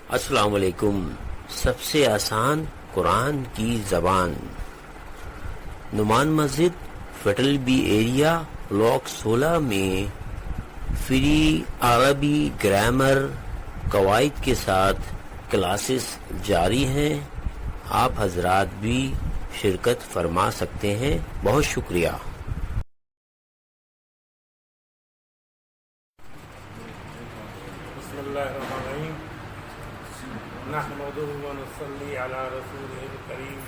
السلام علیکم۔ سب سے آسان قرآن کی زبان، نعمان مسجد، فیٹل بی ایریا، بلاک 16 میں فری عربی گرامر قواعد کے ساتھ کلاسز جاری ہیں۔ آپ حضرات بھی شرکت فرما سکتے ہیں۔ بہت شکریہ۔ بسم اللہ الرحمن الرحیم، نحمدہ ونصلی علی رسولہ الکریم،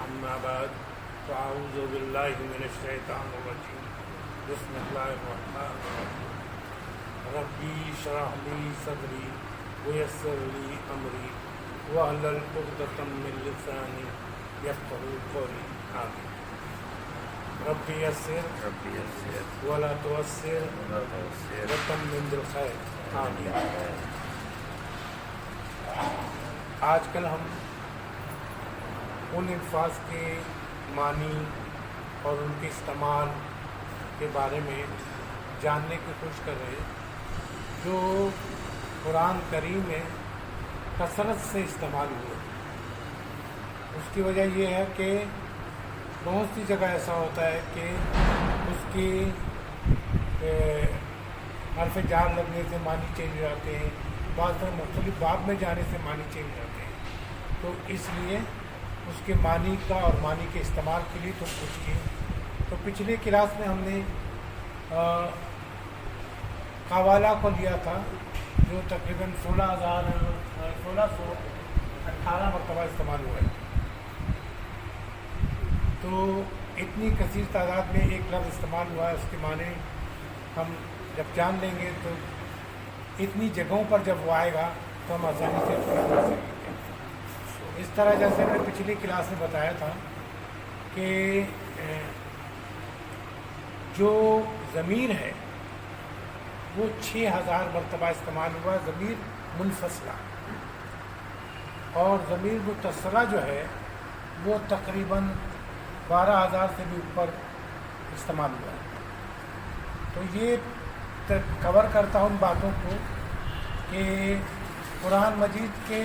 اما بعد، فاعوذ باللہ من الشیطان الرجیم، بسم اللہ الرحمن الرحیم، ربی اشرح لی صدری ویسر لی امری واحلل عقدۃ من لسانی یفقہوا قولی، آمین۔ ربی یسر ولا تعسر وتمم بالخیر، آمین۔ آج کل ہم ان الفاظ کے معنی اور ان کے استعمال کے بارے میں جاننے کی کوشش کر رہے ہیں جو قرآن کریم میں کثرت سے استعمال ہوئے۔ اس کی وجہ یہ ہے کہ بہت سی جگہ ایسا ہوتا ہے کہ اس کی حرف جار لگنے سے معنی چینج ہو جاتے ہیں، بعض پر مختلف باب میں جانے سے معنی چینج ہو جاتے ہیں، تو اس لیے اس کے معنی کا اور معنی کے استعمال کے لیے تو کچھ کی۔ تو پچھلے کلاس میں ہم نے قوالا کو لیا تھا جو تقریباً 1618 مرتبہ استعمال ہوا ہے۔ تو اتنی کثیر تعداد میں ایک لفظ استعمال ہوا ہے، اس کے معنی ہم جب جان لیں گے تو اتنی جگہوں پر جب وہ آئے گا تو ہم آسانی سے اس کو سمجھ سکیں گے۔ اس طرح جیسے میں نے پچھلی کلاس میں بتایا تھا کہ جو ضمیر ہے وہ 6000 مرتبہ استعمال ہوا، ضمیر منفصلہ، اور ضمیر متصلہ جو ہے وہ تقریباً 12000 سے بھی اوپر استعمال ہوا ہے۔ تو یہ کور کرتا ہوں ان باتوں کو کہ قرآن مجید کے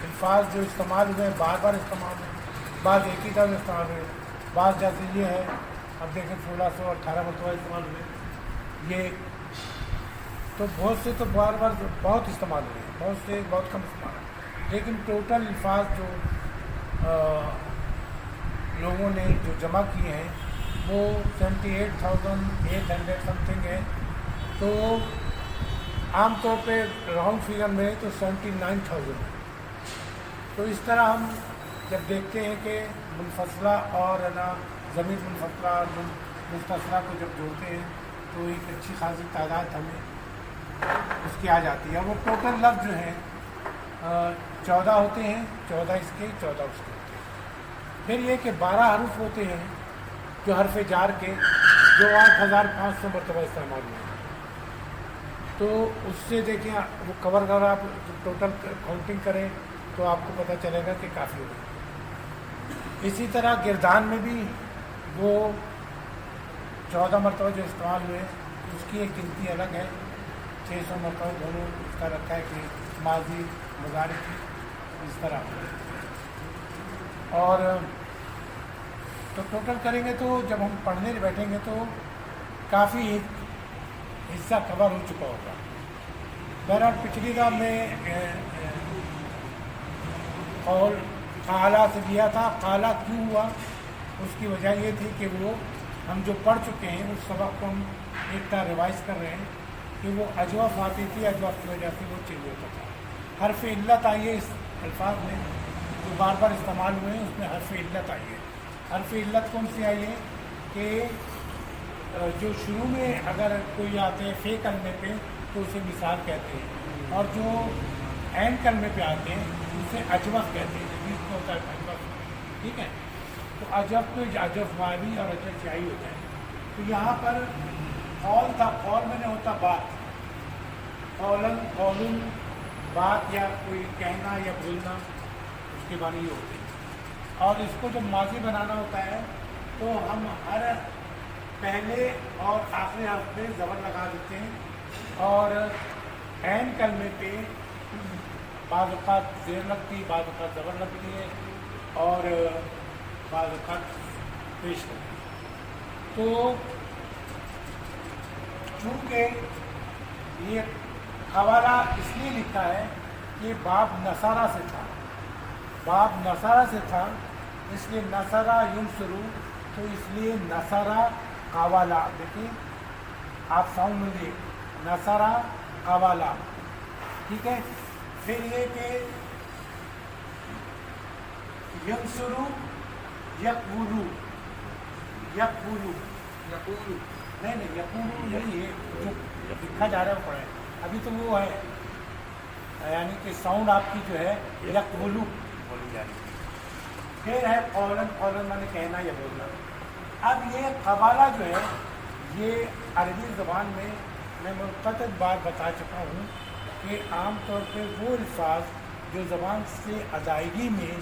الفاظ جو استعمال ہوئے بار بار استعمال ہوئے، بعض ایک ہی طرح استعمال ہوئے، بعض جیسے یہ ہے اب دیکھیں 1618 مرتبہ استعمال ہوئے، یہ تو بہت سے تو بار بار بہت استعمال ہوئے، بہت سے بہت کم استعمال ہوئے، لیکن ٹوٹل الفاظ جو لوگوں نے جو جمع کیے ہیں وہ 78,800 سم تھنگ ہے۔ تو عام طور پہ راؤنڈ فگر میں تو 79,000 ہے۔ تو اس طرح ہم جب دیکھتے ہیں کہ منفصلہ اور ضمیر منفصلہ اور متصلہ کو جب جوڑتے ہیں تو ایک اچھی خاصی تعداد ہمیں اس کی آ جاتی ہے، اور وہ ٹوٹل لفظ جو ہیں 14 ہوتے ہیں، 14 اس کے 14 اس کے ہوتے ہیں۔ پھر یہ کہ 12 حروف ہوتے ہیں جو حرف جار کے، جو 8500 مرتبہ استعمال ہوئے ہیں۔ تو اس سے دیکھیں وہ کور کر آپ ٹوٹل کاؤنٹنگ کریں تو آپ کو پتہ چلے گا کہ کافی ہوگی۔ اسی طرح گردان میں بھی وہ 14 مرتبہ جو استعمال ہوئے اس کی ایک گنتی الگ ہے، 600 مرتبہ دونوں اس کا رکھا ہے کہ ماضی مضارع کی اس طرح۔ اور تو ٹوٹل کریں گے تو جب ہم پڑھنے بیٹھیں گے تو کافی حصہ کور ہو چکا ہوگا۔ بہرحال پچھلی بار میں قول قالا سے لیا تھا، قالا کیوں ہوا اس کی وجہ یہ تھی کہ وہ ہم جو پڑھ چکے ہیں اس سبق کو ہم ایک طرح ریوائز کر رہے ہیں کہ وہ اجوف آتی تھی، اجوف کی وجہ سے وہ چینج ہوتا تھا۔ حرف علت آئی ہے اس الفاظ میں جو بار بار استعمال ہوئے ہیں، اس میں حرف علت آئی ہے۔ حرف علت کون سی آئی ہے کہ جو شروع میں اگر کوئی آتے ہیں فے کلمے پہ تو اسے مثال کہتے ہیں، اور جو عین کلمے پہ آتے ہیں اسے اجوف کہتے ہیں، جس میں ہوتا ہے اجوف، ٹھیک ہے۔ تو اجوف میں اجوف واوی اور اجوف جائی ہوتا ہے۔ تو یہاں پر قول تھا، قول میں نے ہوتا بات، قولن قولن بات یا کوئی کہنا یا بولنا، اس کے معنی یہ ہوتے ہیں۔ اور اس کو جب ماضی بنانا ہوتا ہے تو ہم ہر پہلے اور آخری حرف پہ زبر لگا دیتے ہیں، اور عین کلمے پہ بعض اوقات زیر لگتی، بعض اوقات زبر لگتی ہے، اور بعض اوقات پیش لگتی ہے۔ تو چونکہ یہ حوالہ اس لیے لکھا ہے کہ باب نصارہ سے تھا، باب نصارہ سے تھا، اس لیے نصارہ ینصرو، تو اس لیے نصارہ قوالا، دیکھیں آپ ساؤنڈ ملیے، نصارہ قوالا، ٹھیک ہے۔ پھر یہ کہ ینصرو یقولو، یقولو، یقولو نہیں یقولو نہیں ہے جو لکھا جا رہا ہے وہ پڑھیں، ابھی تو وہ ہے یعنی کہ ساؤنڈ آپ کی جو ہے یقولو بولی جا رہی ہے۔ پھر ہے قولن، قولن میں نے کہنا یا بولنا۔ اب یہ قوالا جو ہے یہ عربی زبان میں متعدد بار بتا چکا ہوں کہ عام طور پہ وہ الفاظ جو زبان سے ادائیگی میں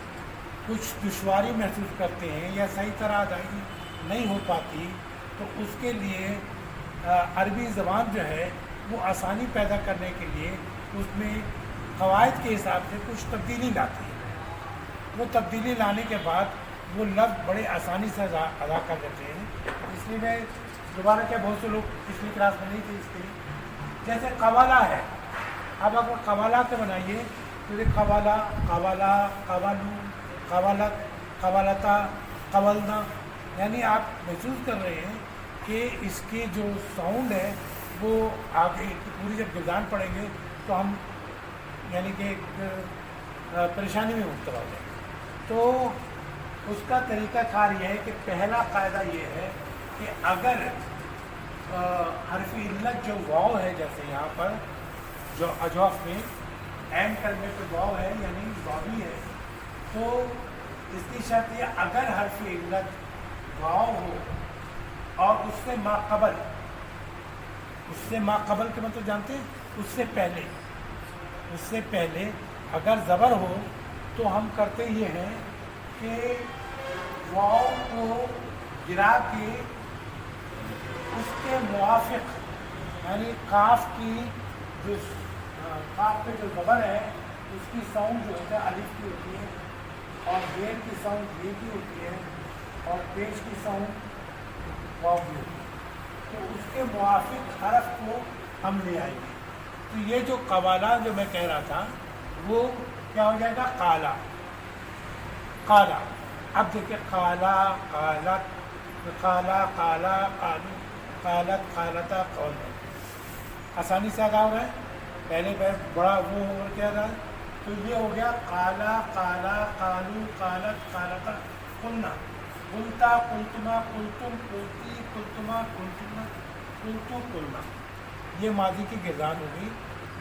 کچھ دشواری محسوس کرتے ہیں یا صحیح طرح ادائیگی نہیں ہو پاتی، تو اس کے لیے عربی زبان جو ہے وہ آسانی پیدا کرنے کے لیے اس میں قواعد کے حساب سے کچھ تبدیلی لاتی ہے۔ وہ تبدیلی لانے کے بعد وہ لفظ بڑے آسانی سے ادا کر دیتے ہیں۔ اس لیے میں دوبارہ کیا بہت سے لوگ پچھلی کلاس میں نہیں تھے اس کے لیے، جیسے قوالا ہے، اب اگر قوالا کے بنائیے تو یہ قوالا، قوالا، قوالو، قوالت، قوالتا، قولنا، یعنی آپ محسوس کر رہے ہیں کہ اس کے جو ساؤنڈ ہے وہ آگے پوری جب گردان پڑیں گے تو ہم یعنی کہ ایک پریشانی میں مبتلا ہو جائیں گے۔ تو اس کا طریقہ کار یہ ہے کہ پہلا قاعدہ یہ ہے کہ اگر حرف علت جو واو ہے، جیسے یہاں پر جو اجواف میں این کلمے پہ واو ہے یعنی واوی ہے، تو اس کی شرط یہ اگر حرف علت واو ہو اور اس سے ما قبل، اس سے ما قبل کے مطلب جانتے ہیں، اس سے پہلے اگر زبر ہو تو ہم کرتے یہ ہیں کہ واو کو گرا کے اس کے موافق یعنی کاف کی جو کاف پہ جو زبر ہے اس کی ساؤنڈ جو ہوتا ہے الف کی ہوتی ہے، اور زیر کی ساؤنڈ یہ کی ہوتی ہے، اور پیش کی ساؤنڈ واو کی ہوتی ہے، تو اس کے موافق حرف کو ہم لے آئیں گے۔ تو یہ جو قوالا جو میں کہہ رہا تھا وہ کیا ہو جائے گا؟ قالا، قالا۔ اب دیکھیں قالا، قالت، قالا، قالا، قالو، قالت، قالتا، قول، آسانی سے ادا ہو رہا ہے۔ پہلے بڑا وہ ہو کیا رہا ہے، تو یہ ہو گیا قالا، قالا، قالو، قالت، قالتا، قلنا، قلتا، قلتما، قلتم، قلتی، قلتما، قلتما، قلتو، قلنا۔ یہ ماضی کی گردان ہوگی۔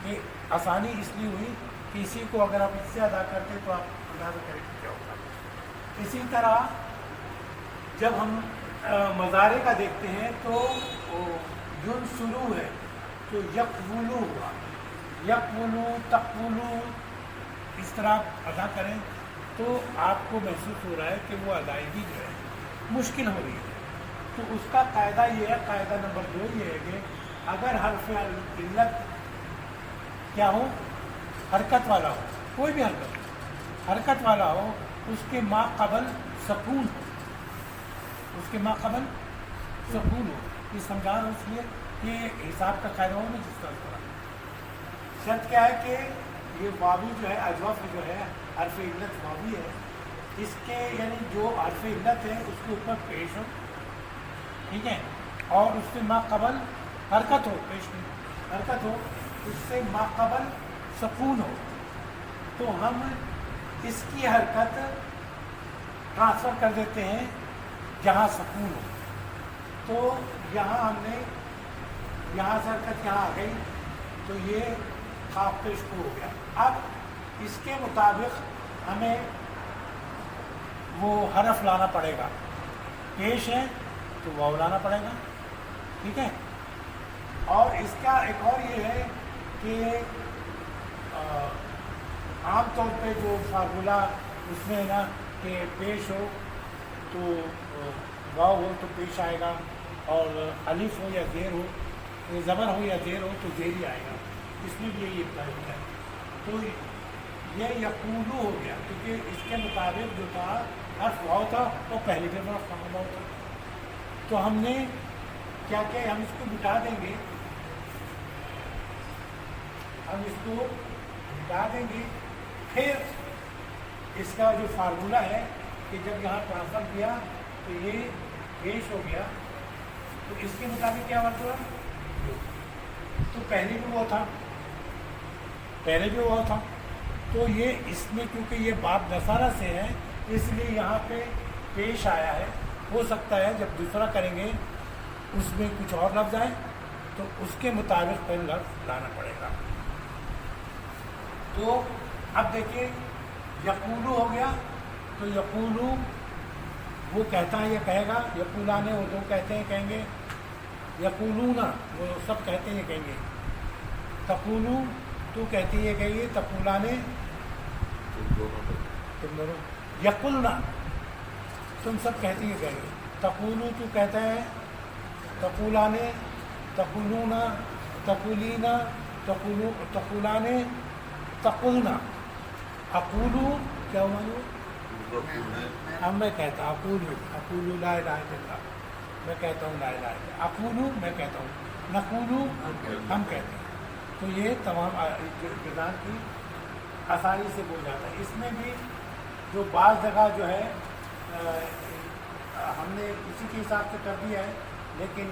کہ آسانی اس لیے ہوئی کہ اسی کو اگر آپ اس سے ادا کرتے تو آپ اندازہ کریں کہ کیا ہوگا۔ اسی طرح جب ہم مضارع کا دیکھتے ہیں تو ینصرو ہے تو یقولو ہوا، یقولو، تقولو، اس طرح آپ ادا کریں تو آپ کو محسوس ہو رہا ہے کہ وہ ادائیگی جو ہے مشکل ہو رہی ہے۔ تو اس کا قاعدہ یہ ہے، قاعدہ نمبر 2 یہ ہے کہ اگر حرف علت کیا ہو، حرکت والا ہو، کوئی بھی حرکت والا ہو، اس کے ما قبل سکون ہو، اس کے ما قبل سکون ہو۔ یہ سمجھا رہا ہوں اس لیے کہ حساب کا قاعدہ ہو نا جس طرح شرط کیا ہے کہ یہ واوی جو ہے اجوف جو ہے حرف علت واوی ہے، اس کے یعنی جو حرف علت ہے اس کے اوپر پیش ہو، ٹھیک ہے، اور اس سے ما قبل حرکت ہو، پیش میں حرکت ہو، اس سے ما قبل سکون ہو، تو ہم اس کی حرکت ٹرانسفر کر دیتے ہیں جہاں سکون ہو۔ تو یہاں ہم نے یہاں سے حرکت یہاں آ گئی تو یہ خاف پیش کو ہو گیا۔ اب اس کے مطابق ہمیں وہ حرف لانا پڑے گا، پیش ہے تو واو لانا پڑے گا، ٹھیک ہے۔ اور اس کا ایک اور یہ ہے کہ عام طور پہ جو فارمولا اس میں ہے نا کہ پیش ہو تو واو ہو تو پیش آئے گا، اور الف ہو یا زیر ہو، زبر ہو یا زیر ہو تو زیر ہی آئے گا، اس میں بھی یہی اپلائی ہوتا ہے۔ تو یہ یقولو ہو گیا کیونکہ اس کے مطابق جو تھا حرف واو تھا وہ پہلے کے بعد واو تھا. تو ہم نے کیا کیا ہم اس کو مٹا دیں گے, پھر اس کا جو فارمولہ ہے کہ جب یہاں ٹرانسفر کیا تو یہ پیش ہو گیا, تو اس کے مطابق کیا بات ہوا, تو پہلے بھی وہ تھا, تو یہ اس میں کیونکہ یہ باب نصارہ سے ہے اس لیے یہاں پہ پیش آیا ہے. ہو سکتا ہے جب دوسرا کریں گے اس میں کچھ اور لفظ آئے تو اس کے مطابق پھر لفظ لانا پڑے گا. تو اب دیکھیے یقولو ہو گیا, تو یقولو وہ کہتا ہے یہ کہے گا, یقولانے وہ دو کہتے ہیں کہیں گے, یقولونا وہ سب کہتے ہیں یہ کہیں گے, تقولو تو کہتی ہے کہ یہ تقولانے تم دونوں, یقولنا تم سب کہتی ہے کہیں گے, تقولو تو کہتا ہے, تقولانے, تقولونا, تقولینا, تقولانے, تقولنا, اقولو کیا ہوا اب میں کہتا اقولو لا الہ الا اللہ, میں کہتا ہوں لا الہ الا اللہ, اقولو میں کہتا ہوں, نقولو ہم کہتے ہیں. تو یہ تمام جزان کی آسانی سے بول جاتا ہے. اس میں بھی جو بعض جگہ جو ہے ہم نے اسی کے حساب سے کر دیا ہے, لیکن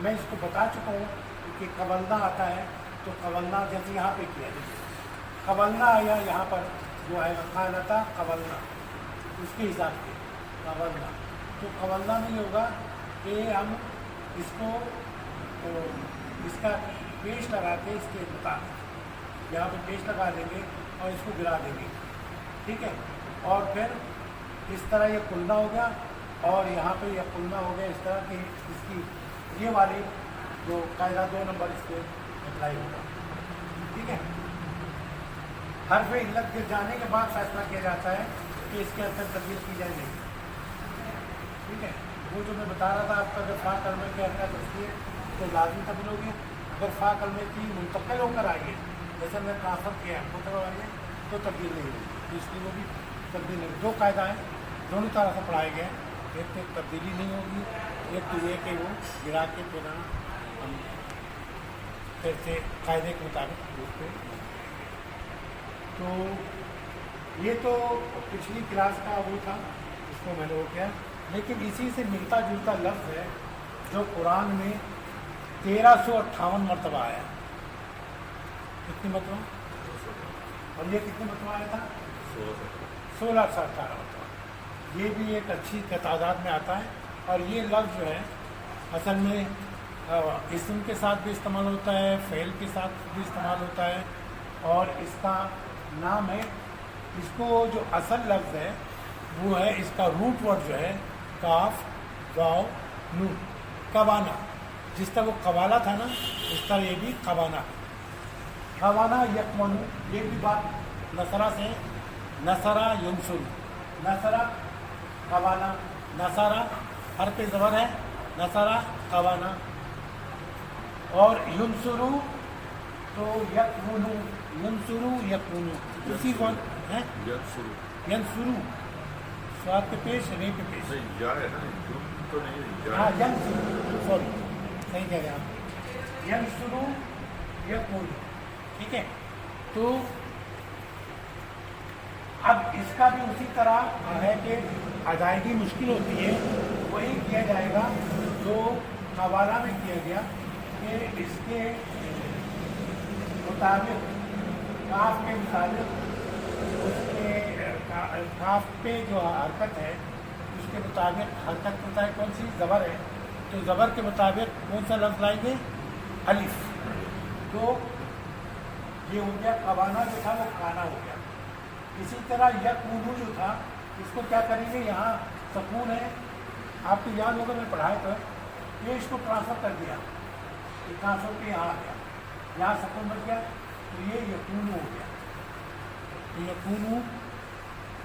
میں اس کو بتا چکا ہوں کہ قبلنا آتا ہے, تو قبلنا جیسے یہاں پہ کیا ہے, قبلنا آیا یہاں پر جو ہے خالتا قبلنا, اس کے حساب سے قبلنا, تو قبلنا نہیں ہوگا کہ ہم اس کو اس کا پیش لگا کے اس کے مطابق یہاں پہ پیش لگا دیں گے اور اس کو گرا دیں گے, ٹھیک ہے. اور پھر اس طرح یہ کلنا ہو گیا, اور یہاں پہ یہ کلنا ہو گیا اس طرح کہ اس کی یہ والی جو قاعدہ 2 نمبر اس پہ اپلائی ہوگا, ٹھیک ہے. حرف علت گر جانے کے بعد فیصلہ کیا جاتا ہے کہ اس کے اندر تبدیل کی جائے نہیں, ٹھیک ہے. وہ جو میں بتا رہا تھا آپ کا, اگر فا کلمے کے اندر ہے تو لازمی تبدیل ہوگی, اگر فا کلمے کی منتقل ہو کر آئیے جیسے میں ٹرانسفر کیا ہے منتقل آئیے تو تبدیل نہیں ہوگی, تو اس لیے وہ بھی تبدیل نہیں. 2 قاعدہ ہیں دونوں طرح سے پڑھائے گئے ہیں, ایک تو تبدیلی نہیں ہوگی, ایک تو یہ کہ وہ گرا کے پھر ہم پھر سے قاعدے کے مطابق اس پہ. تو یہ تو پچھلی کلاس کا وہ تھا اس کو میں نے وہ کیا, لیکن اسی سے ملتا جلتا لفظ ہے جو قرآن میں 1358 مرتبہ آیا. کتنی مرتبہ, اور یہ کتنی مرتبہ آیا تھا, 1618 مرتبہ. یہ بھی ایک اچھی تعداد میں آتا ہے, اور یہ لفظ جو ہے اصل میں اسم کے ساتھ بھی استعمال ہوتا ہے, فعل کے ساتھ بھی استعمال ہوتا ہے, اور اس کا نام ہے, اس کو جو اصل لفظ ہے وہ ہے, اس کا روٹ ورڈ جو ہے کاف واو نون, قوانا. جس طرح وہ قوالا تھا نا اس طرح یہ بھی قوانا. قوانا یکمنو, یہ بھی بات نصرہ سے, نصرہ ینصر, نصرہ قوانا, نصرہ ہر پہ زبر ہے, نصرہ قوانا. اور ینصرو تو یکونو, ینصرو یکونو اسی کو ہے, ینصرو سواد پہ پیش رے پہ پیش, ہاں ینصرو, سوری صحیح کہہ رہے ہیں آپ, ینصرو یکونو, ٹھیک ہے. تو اب اس کا بھی اسی طرح ہے کہ ادائیگی مشکل ہوتی ہے, وہی کیا جائے گا جو قوالا میں کیا گیا کہ اس کے مطابق کاف کے مطابق اس کے کاف پہ جو حرکت ہے اس کے مطابق حرکت ہوتا ہے کون سی زبر ہے, تو زبر کے مطابق کون سا لفظ لائیں گے, الف. تو یہ ہو گیا قوانا جو تھا وہ کانا ہو گیا. اسی طرح یکونو جو تھا اس کو کیا کریں گے, یہاں سکون ہے آپ کو یاد ہوگا میں پڑھائے تو یہ اس کو ٹرانسفر کر دیا, یہ ٹرانسفر پہ یہاں آ گیا, یہاں سکون بچ گیا, تو یہ یکونو ہو گیا. تو یکونو,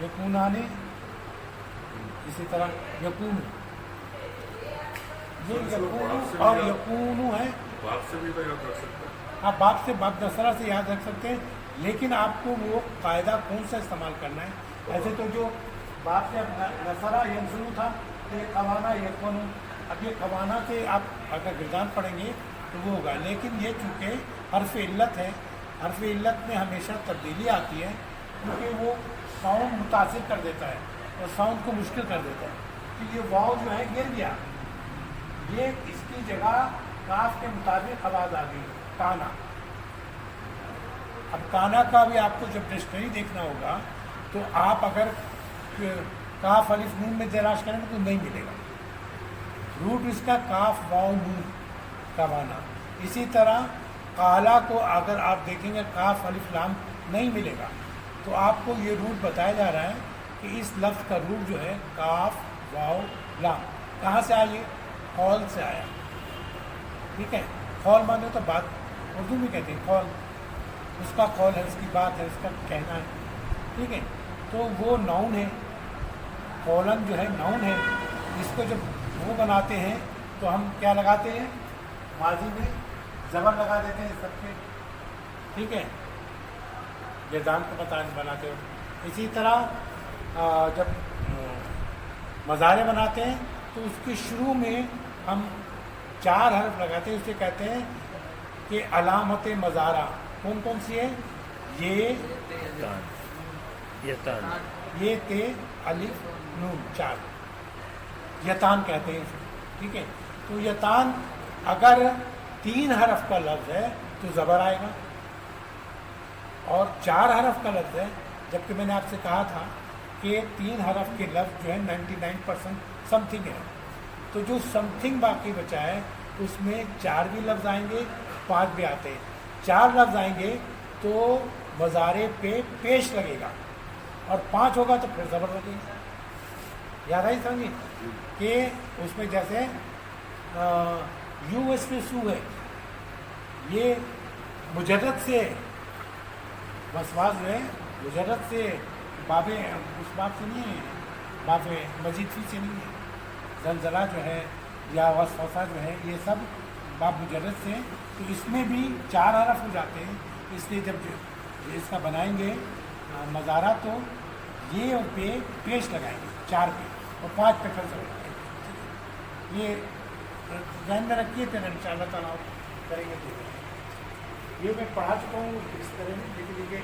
یکونانے, اسی طرح یکونو, یہ یکونو اور یکونو ہے, آپ باپ سے باپ نصرہ سے یاد رکھ سکتے ہیں، لیکن آپ کو وہ قاعدہ کون سا استعمال کرنا ہے. ایسے تو جو باپ سے نصرہ ینصرو تھا تو یہ قوانا یکونو، اب یہ قوانا سے آپ اگر گردان پڑھیں گے تو وہ ہوگا. لیکن یہ چونکہ حرف علت ہے، حرف علت میں ہمیشہ تبدیلی آتی ہے کیونکہ وہ ساؤنڈ متاثر کر دیتا ہے اور ساؤنڈ کو مشکل کر دیتا ہے. تو یہ واؤ جو ہے گر گیا، یہ اس کی جگہ کاف کے مطابق آواز آ گئی کانا. اب کانا کا بھی آپ کو جب ڈکشنری دیکھنا ہوگا تو آپ اگر کاف الف نون میں تلاش کریں گے تو نہیں ملے گا. روٹ اس کا کاف واؤ نون کوانا. اسی طرح کالا کو اگر آپ دیکھیں گے کاف الف لام نہیں ملے گا. تو آپ کو یہ روٹ بتایا جا رہا ہے کہ اس لفظ کا روٹ جو ہے کاف واؤ لام. کہاں سے آئیے؟ قول سے آیا. ٹھیک ہے، قول مانے تو بات، اردو میں کہتے ہیں قول، اس کا قول ہے، اس کی بات ہے، اس کا کہنا ہے. ٹھیک ہے، تو وہ ناؤن ہے. قولن جو ہے ناؤن ہے. اس کو جب وہ بناتے ہیں تو ہم کیا لگاتے ہیں؟ ماضی میں زبر لگا دیتے ہیں سب کے. ٹھیک ہے، جزام کو بناتے ہو. اسی طرح جب مضارع بناتے ہیں تو اس کے شروع میں ہم 4 حرف لگاتے ہیں. اسے کہتے ہیں کہ علامت مضارع. کون کون سی ہے؟ یہ تے الف نون 4 یتان کہتے ہیں اسے. ٹھیک ہے، تو یتان اگر 3 حرف کا لفظ ہے تو زبر آئے گا، اور 4 حرف کا لفظ ہے، جبکہ میں نے آپ سے کہا تھا کہ 3 حرف کے لفظ جو ہے 99% سم تھنگ ہے. تو جو سم تھنگ باقی بچا ہے اس میں 4 بھی لفظ آئیں گے، 5 بھی آتے ہیں. 4 لفظ آئیں گے تو مضارع پہ پیش لگے گا، اور 5 ہوگا تو پھر زبر لگے گا. یاد آئی سمجھیں کہ اس میں جیسے یو اس میں سو ہے، یہ مجرد سے وسواس جو ہے مجرد سے باب اس باب سے نہیں ہے، باب مزید فی سے نہیں ہے. زلزلہ جو ہے یا وسوسہ جو ہے یہ سب باب مجرد سے. تو اس میں بھی 4 حرف ہو جاتے ہیں. اس لیے جب اس کا بنائیں گے مضارع تو یہ پہ پیش لگائیں گے 4 پہ اور 5 پہ پھر لگائیں گے. یہ ذہن میں رکھیے، پھر ان شاء اللہ تعالیٰ کریں گے. یہ میں پڑھا چکا ہوں اس طرح میں، لیکن یہ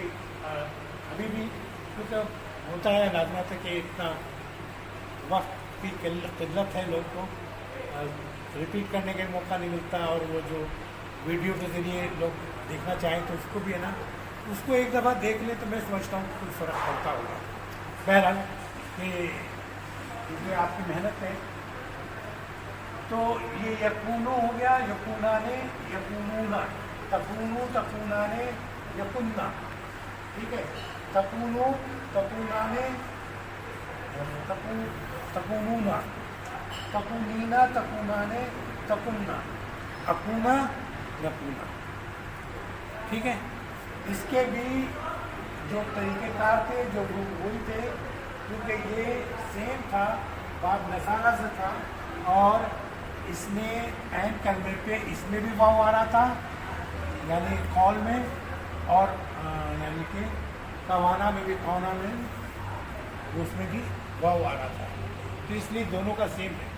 ابھی بھی کیونکہ ہوتا ہے لازمات ہے کہ اتنا وقت کی قلت ہے، لوگ کو ریپیٹ کرنے کا موقع نہیں ملتا، اور وہ جو ویڈیو کے ذریعے لوگ دیکھنا چاہیں تو اس کو بھی ہے نا، اس کو ایک دفعہ دیکھ لیں تو میں سمجھتا ہوں کہ کوئی فرق پڑتا ہوگا. بہرحال کہ آپ کی محنت ہے. تو یہ یکونو ہو گیا، یکونانے یکونونا، تکونو تکونانے یکننا. ٹھیک ہے، تکونو تکونانے تکونونا، تکونینا تکونانے تکننا، اکونا یکونا. ٹھیک ہے، اس کے بھی جو طریقہ کار تھے، جو وہی تھے، کیونکہ یہ سیم تھا، باب نصارہ سے تھا، اور اس میں عین کلمے پہ اس میں بھی واو آ رہا تھا یعنی قول میں، اور یعنی کہ قوانا میں بھی، قونا میں اس میں بھی واو آ رہا تھا. تو اس لیے دونوں کا سیم ہے.